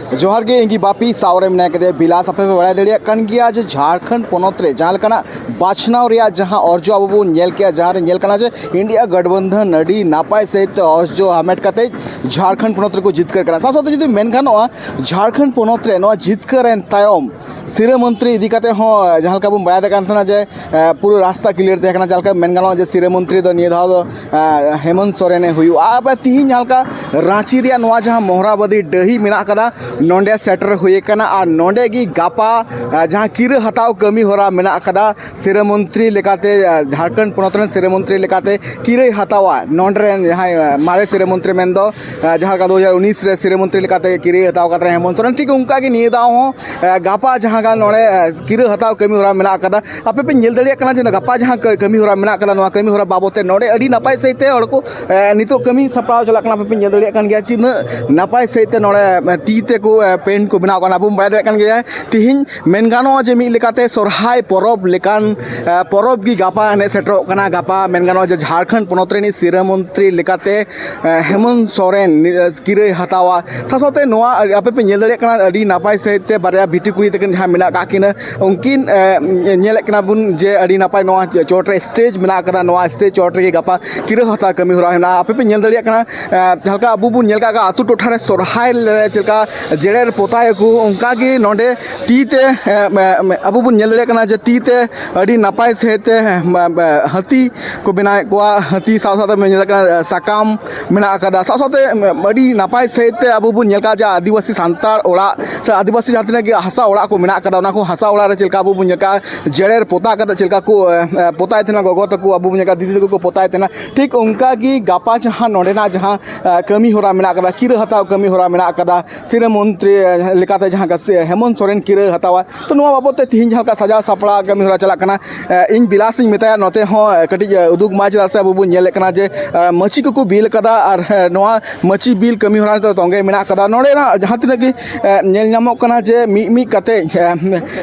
जोहार गे इंगी बापी सावरे में नाके बिलास अपे बड़ा दड़िया कन गया जे झारखंड पोनोत रे जहाँ लेकाना बाछनाव रे जहाँ अर्जो अब बो नेल के जहाँ रे नेल कना जे इंडिया गठबंधन अडी नापाय सहित अर्जो हामेट कते झारखंड पोनोत रे को जितकर कना साथ जुदी मेन गानोआ झारखंड पोनोत रे नोआ जितकर एन तायम सिरे मंत्री इदी कते हो जहाँ लेका बो बड़ा दे कान थना जे पूरा रास्ता क्लियर ते कना जलका मेन गानो जे सिरे मंत्री दो निये धाव हेमंत सोरेन हुई अब तीन जहाँ का रांची रे नोआ जहाँ मोहराबादी डही मिना कदा नोंडे सेटर हुए कना और नोंडे की गापा जहाँ किर हताव कमी होरा मिना कदा सिरे मंत्री लेकाते झारखंड पोनोत रेन सिरे मंत्री लेकाते किरे हतावा नोंडे जहाँ मारे सिरे मंत्री मेन दो जहाँ का 2019 रे सिरे मंत्री लेकाते किरे हताव कतरे हेमंत सोरेन ठीक उनका की निये दाव हो गापा जहाँ का नोंडे किरे हताव कमी होरा मिना कदा आपे पे नेल दड़िया कना जे गापा जहाँ कमी होरा मिना कदा नोआ कमी होरा बाबते नोंडे अडी नपाय सहिते हड़ को नितो कमी सप्राव चला कना पे नेल दड़िया कन गया चिन नपाय सहिते नोंडे तीते को पेंट को बनाव कना बुम बड़ा कन गया तिहिन मेन गानो जे मी लेकाते सोरहाय परब लेकान परब की गापा ने सेटरो कना गापा मेन गानो जे झारखंड पोनोत रेनी सिरे मंत्री लेकाते हेमंत सोरेन किरे हतावा सासोते नोआ आपे पे नेल दड़िया कना अडी नपाय सहिते बारया बिटी कुड़ी तकन जहां मिना का किन उनकिन नेल कना बुन जे अडी नपाय नोआ चोटरे स्टेज मिना कदा नोआ स्टेज चोटरे की गापा किरे हता कमी होरा है आपे पे नेल दड़िया कना हल्का अबू बुन नेल का आतु टोठा रे सोरहाय चलका जेड़ेर पोताय को उनका की नोंडे तीते अबू बुन नेल दड़िया कना जे तीते अडी नपाय सहिते हाथी को बनाए कोआ हाथी साव साव में नेल कना साकाम मिना कदा साव सावते अडी नपाय सहिते अबू बुन नेल का जा आदिवासी सांतार ओड़ा से आदिवासी जाति के हसा ओड़ा को मिना कदा को हसा ओड़ा रे चलका अबू बुन नेल का जेड़ेर पोता कदा चलका को पोताय थे गोगो तक अबू बुन नेल का दीदी को पोताय थे ठीक उनका की गापा जहाँ नोडेना जहाँ कमी होरा मिना कदा किरे हताव कमी होरा मिना कदा सिरे मंत्री लेकाते जहाँ का हेमंत सोरेन किरे हतावा तो नोआ बाबते तिहिन जहाँ का सजा सपड़ा कमी होरा चला कना इन बिलास मेताया नोते हो कटी उदुग मा चला से अबू नेल कना जे मची को बिल कदा और नोआ मची बिल कमी होरा तो तोंगे मिना कदा नोडे ना जहाँ तिना की नेल नामोग कना जे मी कते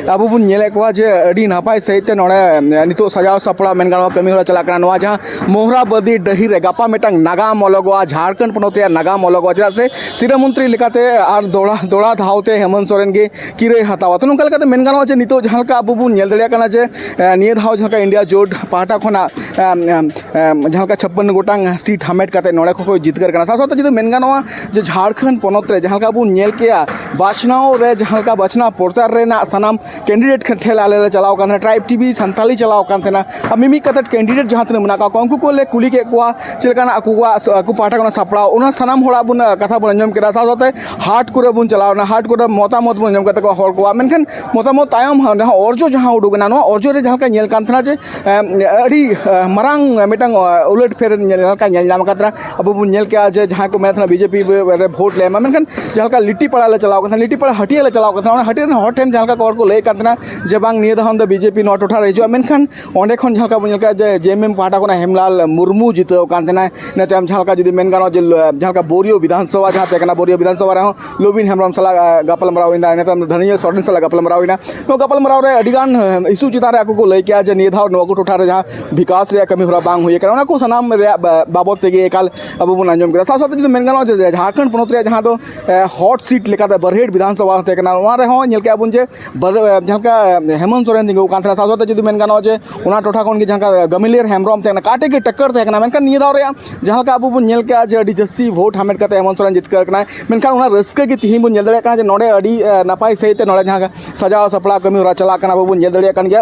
अबू बुन नेले कोआ जे अडी नापाय सहिते नोडे नितो सजा सपड़ा मेन गानो कमी होरा चला कना नोआ जहाँ मोहराबादी डही रे गापा मेटांग नागाम अलगोआ झारखंड पोनोत रे नागाम अलगोआ चला से सिरे मंत्री लेकाते और दौड़ा धावते हेमंत सोरेन के किरे हतावा तो नोंका लेकाते मेन गानो जे नितो जहाँ का अबू बुन नेल दड़िया कना जे निये धाव जहाँ का इंडिया जोड़ पाहटा खना जहाँ का 56 गोटांग सीट हामेट काते नोड़े को जितकर कना साथ जुदी मेन गानोआ जे झारखंड पोनोत रे जहाँ का अबू नेल केया बाछनाव रे जहाँ का बाछना प्रचार रे ना सनाम कैंडिडेट ठेल आले चलाव कान ट्राइब टीवी संताली चलाव कान तेना अब मिमी कते कैंडिडेट जहाँ तना मना का उनको को ले कुली के कोआ चिलकाना अकु पाटा कोना सपड़ा उना सनाम होड़ा बुन कथा बुन अंजम केदा साथ हाट करे बुन चलावना हाट करे मतामत बुन अंजम कते को हर को मेनखान मतामत तायम अर्जो जहाँ उडुगना नो अर्जो रे जहाँ का नेल कान थना जे अडी मरांग मिटांग उलट फेर नेल का नेल नाम कतरा अब बुन नेल के जे जहाँ को मेथना बीजेपी रे वोट ले मेनखान जहाँ का लिट्टी पड़ा ले चलाव कथा लिट्टी पड़ा हटिया ले चलाव कथा हटिया हॉट टाइम जहाँ का कवर को ले कातना जे बांग निये दहन द बीजेपी नोट उठा रेजो मेनखान ओंडे खन जहाँ का बुन का जे जेएमएम पाटा कोना हेमलाल मुर्मू जितो कांतना नेते हम जहाँ का जुदी मेन गानो जे जहाँ का बोरियो विधानसभा जहाँ तेकना बोरियो विधानसभा रहो लोबिन हेमरम सला गापल मराविना नेते हम धनिया सोरेन सला गापल मराविना नो गापल मराव रे अडिगान इशू चितारे आको को लई के जे निये धाव नोको टोठा रे जहाँ विकास रे कमी होरा बांग हुई कना को सनाम रे बाबत तेगे एकाल अबू बुन अंजम केदा साथ जुदी मेन गानो जे झारखंड पोनोत रे जहाँ दो हॉट सीट लेकाते बरहेट विधानसभा तेकना वहाँ रे हो नेल के अबुन जे जहाँ का हेमंत सोरेन दिगो कांथरा साथ जुदी मेन गानो जे उना टोठा कोन के जहाँ का गमिलेर हेमरम तेकना काटे के टक्कर तेकना मेनखान निये दाव रे जहाँ का अबू बुन नेल के जे अडी जस्ती वोट हामेट कते हेमंत सोरेन जितकर कना मेनखान उना रस्के की तिहिन बुन नेल दड़िया कना जे नोडे अडी नापाय सहिते नोडे जहाँ का सजा सपड़ा कमी होरा चला कना अबू बुन नेल दड़िया कन गया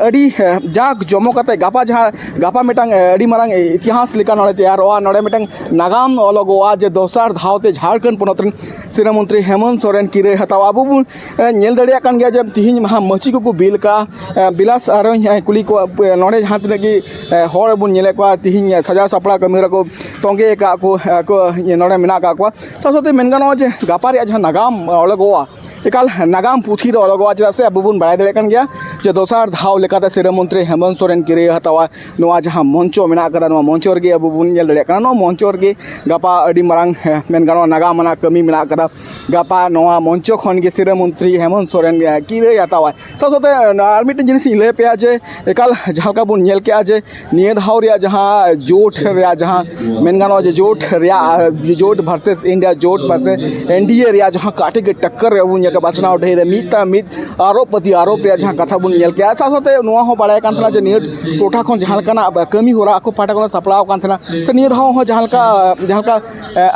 अडी जाक जमो कते गापा जहाँ गापा मेटांग अडी मारांग इतिहास लेका नोडे तैयारोआ नोडे मेटांग नागाम अलगोआ जे दोसार धावते झारखंड पोनोत रेन सिरे मंत्री हेमंत सोरेन किरे हतावा अबू बुन नेल दड़िया कन गया जे तिहिन महा मची को बिल का बिलास आरो कुली को नोडे जहाँ तना की हर बुन नेले को तिहिन सजा सपड़ा कमी होरा को तोंगे का को नोडे मिना का को साथ मेन गानो जे गापा रे जहाँ नागाम अलगोआ एकाल नागाम पुथी अलगोआ चेदा से अब बन बाय दाड़े कान गया जे दोसार धाव लेकाते सिरा मंत्री हेमंत सोरेन किरे हतावा नोआ जहां मंचो मेना कदा नोआ मंचो रगे अब बन नेल दाड़े कान नोआ मंचो रगे गापा अडी मरांग मेन गानो नागाम मना कमी मेना कदा गापा नोआ मंचो खन गे सिरा मंत्री हेमंत सोरेन किरे हतावा साथोते आर मिटन जिनिस इन ले पे जे एकाल जहाका बन नेल के जे निये धाव रे जहां जोट रे जहां मेन गानो जे जोट रे जोट वर्सेस इंडिया जोट वर्सेस एनडीए रे जहां काटे के टक्कर रे बुन बाचनाव ढेर मित आरोपपति आरोप रे जहां कथा बुन नेल के साथोते नोआ हो बाड़ाय कान थना जे निये टोठा खन जहां लकाना कमी होरा आको पाटा कोन सपड़ाव कान थना से निये धाव हो जहां लका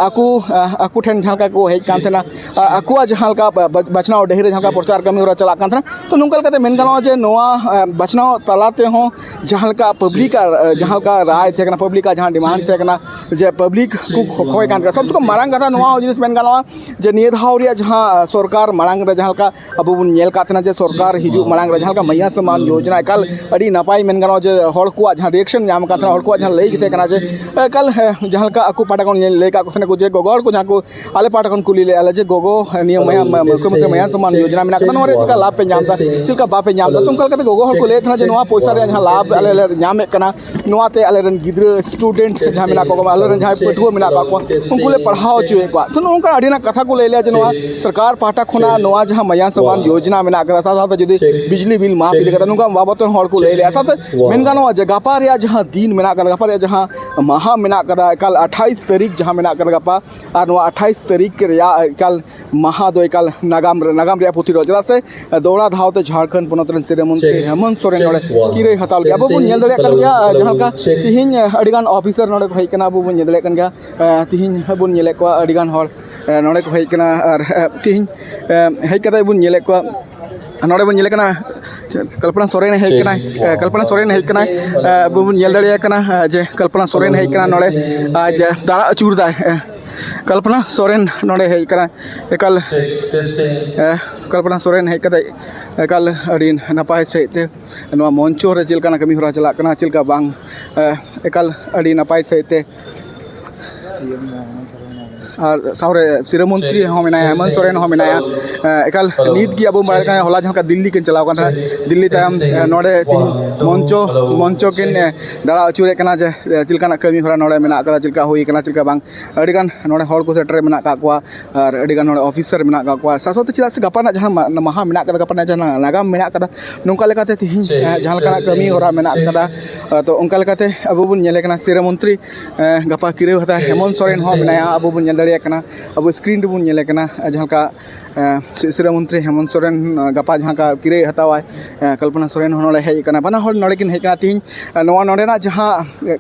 आकू ठेन जहां लका को हेज कान थना आकुआ जहां लका बाचनाव ढेर जहां लका प्रचार कमी होरा चला कान थना तो नोंकल कते मेन गानो जे नोआ बाचनाव तलाते हो जहां लका पब्लिक जहां लका राय थे कना पब्लिक जहां डिमांड थे कना जे पब्लिक को खोय कान सब को मारंग कथा नोआ जिनिस मेन गानो जे निये धाव रे जहां सरकार मारंग रे जहां लका अब बुन नेल कातना जे सरकार हिजु मारंग रे जहां लका मैया समान योजना एकाल अड़ी नपाय मेन गानो जे हड़ को जहां रिएक्शन नाम कातना हड़ को जहां लई किते कना जे एकाल जहां लका आकु पाटा कोन ले का कोसने को जे गोगोर को जहां को आले पाटा कोन कुली ले आले जे गोगो नियम मैया मुख्यमंत्री मैया समान योजना मेना कना नोरे जका लाभ पे नामदा चिलका बापे नामदा तुमकल कते गोगो हड़ को ले थना जे नोआ पैसा रे जहां लाभ आले नामे कना नोआ ते आले रन गिद्र स्टूडेंट जहां मेना को आले रन जहां पटुआ मेना को उनको ले पढ़ाओ चुए को तो नोका अडीना कथा को ले ले जे नोआ सरकार पाटा खुना नोआ जहां मैया समान योजना मेना कदा साथ जदी बिजली बिल माफ दे कदा नोका बाबत हड़ को ले ले साथ मेन गानो जे गापा रे जहां दिन मेना कदा गापा रे जहां महा मेना कदा कल 28 तारीख जहां मेना कदा गापा और नोआ 28 तारीख रे कल महा दो कल नागाम रे पुथी रो जदा से दौड़ा धावते झारखंड पोनत रन सिरा मंत्री हेमंत सोरेन नोडे किरे हताल गया अब नेल दड़े कन गया जहां का तिहिन अडिगान ऑफिसर नोडे हेय कना अब नेल दड़े कन गया तिहिन बुन नेले को अडिगान हर नोडे को हेय कना और तिहिन हेय कदा बुन नेले को नोडे बुन नेले कना कल्पना सोरेन हेय कना बुन नेल दड़े कना जे कल्पना सोरेन हेय कना नोडे आज दाड़ा अचूर दा कल्पना सोरेन नोडे हेय कना एकल कल्पना सोरेन हेय कदा एकल अड़ी नपाय सहित नोआ मंचो रे चिलका कमी होरा चला कना चिलका बांग एकल अड़ी नपाय सहित और सावरे सिरा मंत्री हो मेनाया हेमंत सोरेन हो मेनाया एकाल नीत की अब बारे का होला जहां दिल्ली के चलाव कना दिल्ली तायम नोडे तीन मंचो किन दाड़ा अचूरे कना जे चिलका कमी होरा नोडे मेना कदा चिलका होई कना चिलका बांग अडिगान नोडे हड़ को सेटर मेना का कोआ और अडिगान नोडे ऑफिसर मेना का कोआ सासोते चिला से गपाना जहां महा मेना कदा गपाना जहां नागाम मेना कदा नोंका लेकाते तिहिन जहां लका कमी होरा मेना कदा तो उनका लेकाते अब बुन नेले कना सिरा मंत्री गपा किरे हता हेमंत सोरेन हो मेनाया अब बुन अब स्क्रीन रे बुन नेले कना जहां का सिरा मंत्री हेमंत सोरेन गपा जहां का किरे हतावाय कल्पना सोरेन हो नोडे हेय कना बना हड़ नोडे किन हेय कना तिहिन नोआ नोडेना जहां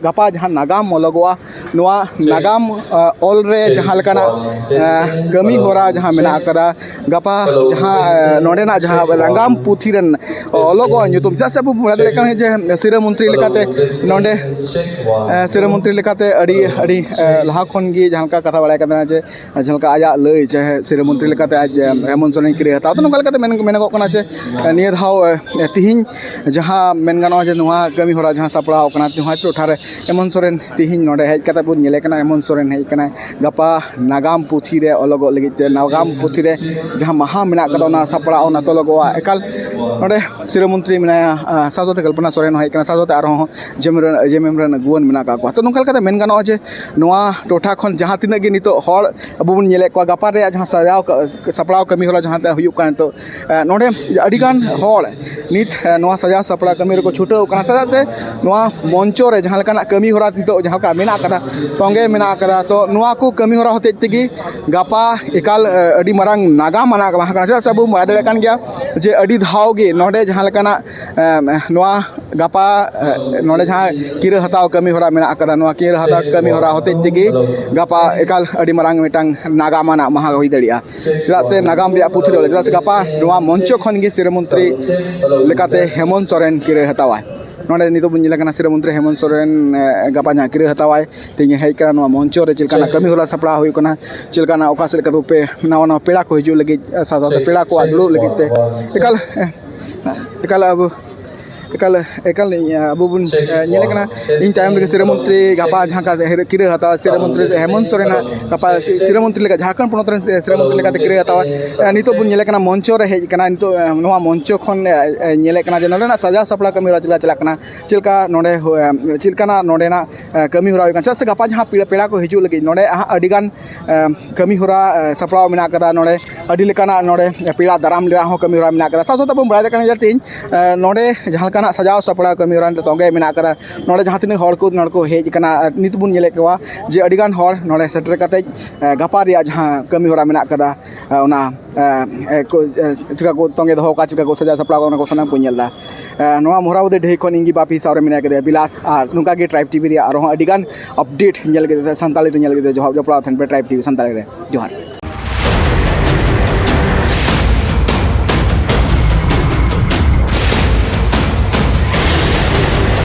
गपा जहां नागाम मोलगोआ नोआ नागाम ऑल रे जहां लकाना कमी होरा जहां मेना कदा गपा जहां नोडेना जहां रंगाम पुथी रन ओलोगो ᱧᱩᱛᱩᱢ जैसे अब बुला दे कना जे सिरा मंत्री लेकाते नोडे सिरा मंत्री लेकाते अड़ी लहा खन गे जहां का कथा बड़ाय कना जे जहां का आया लय चाहे सिरा मंत्री लेकाते आज हेमंत सोरेन किरे हता तो नोका लेकाते मेन को कना जे निये धाव तिहिन जहां मेन गानो जे नोआ कमी होरा जहां सपड़ाव कना तिहा टोठा रे हेमंत सोरेन तिहिन नोडे हेज कता बुन नेले कना हेमंत सोरेन हेज कना गपा नागाम पुथी रे अलगो लगी ते नागाम पुथी रे जहां महा मेना कदा ना सपड़ाव ना तो लगोआ एकाल नोडे सिरा मंत्री मेनाया साजोते कल्पना सोरेन हेज कना साजोते आरो जेमेमरन गुवन मेना का को तो नोका लेकाते मेन गानो जे नोआ टोठा खन जहां तिना गे नितो हड़ अब बुन नेले को गपा रे जहां सजाव सपड़ाव कमी होला जहां ते हुयु कान तो नोडे अडिगान हड़ नित नोआ सजाव सपड़ा कमी रे को छुटो कना सदा से नोआ मंचो रे जहां लकाना कमी होरा नितो जहां का मेना कदा तोंगे मेना कदा तो नोआ को कमी होरा होते तिगी गपा एकाल अडी मरांग नागा मना कना सब मादे कान गया जे अडी धाव गे नोडे जहां लकाना नोआ गपा नोडे जहां किरे हताव कमी होरा मेना कदा नोआ किरे हताव कमी होरा होते तिगी गपा एकाल अडी मरांग मिटांग नागा मना महा होई दड़िया चला से नागाम रे पुथी रे चला से गपा नोआ मंचो खन गे सिरा मंत्री लेकाते हेमंत सोरेन किरे हतावा नोडे नितो बुन नेले कना सिरा मंत्री हेमंत सोरेन गपा जहां किरे हतावाय तिंगे हेय कना नोआ मंचो रे चिलकाना कमी होला सपड़ा होय कना चिलकाना ओका से कदो पे नवा पेड़ा को हिजु लगी सादा पेड़ा को आदुड़ो लगी ते एकाल अब ekal ekal abu bun nyele kana in time le sira mantri gapa jha ka kira hata sira mantri Hemant Soren gapa sira mantri le Jharkhand ponot ren sira mantri le ka kira hata nito bun nyele kana moncho re hej kana nito noa moncho khon nyele kana je nona saja sapla kami hora chala kana chilka node chilka na node na kami hora kan se gapa jha peda ko hiju lagi node adigan kami hora sapla mena kada node adi lekana node peda daram le ho kami hora mena kada sa bun bada kana jatin node jahal kana sajao sapla kami hora tonge mena kada node jaha tini hor ko hej kana nit bun nyele kwa je adigan hor node setter kate gapa ria jha kami hora mena kada ona chika ko tonge doho ka chika ko saja sapla ko sanam ko nyelda noa mohrabude ढेई खन इंगी बापी सावरे मेना के बिलास और नुका के tribe TV रे और अडिगान update nyel के संताली तो nyel के जो जपड़ा थन पे ट्राइब टीवी संताली रे जोहार।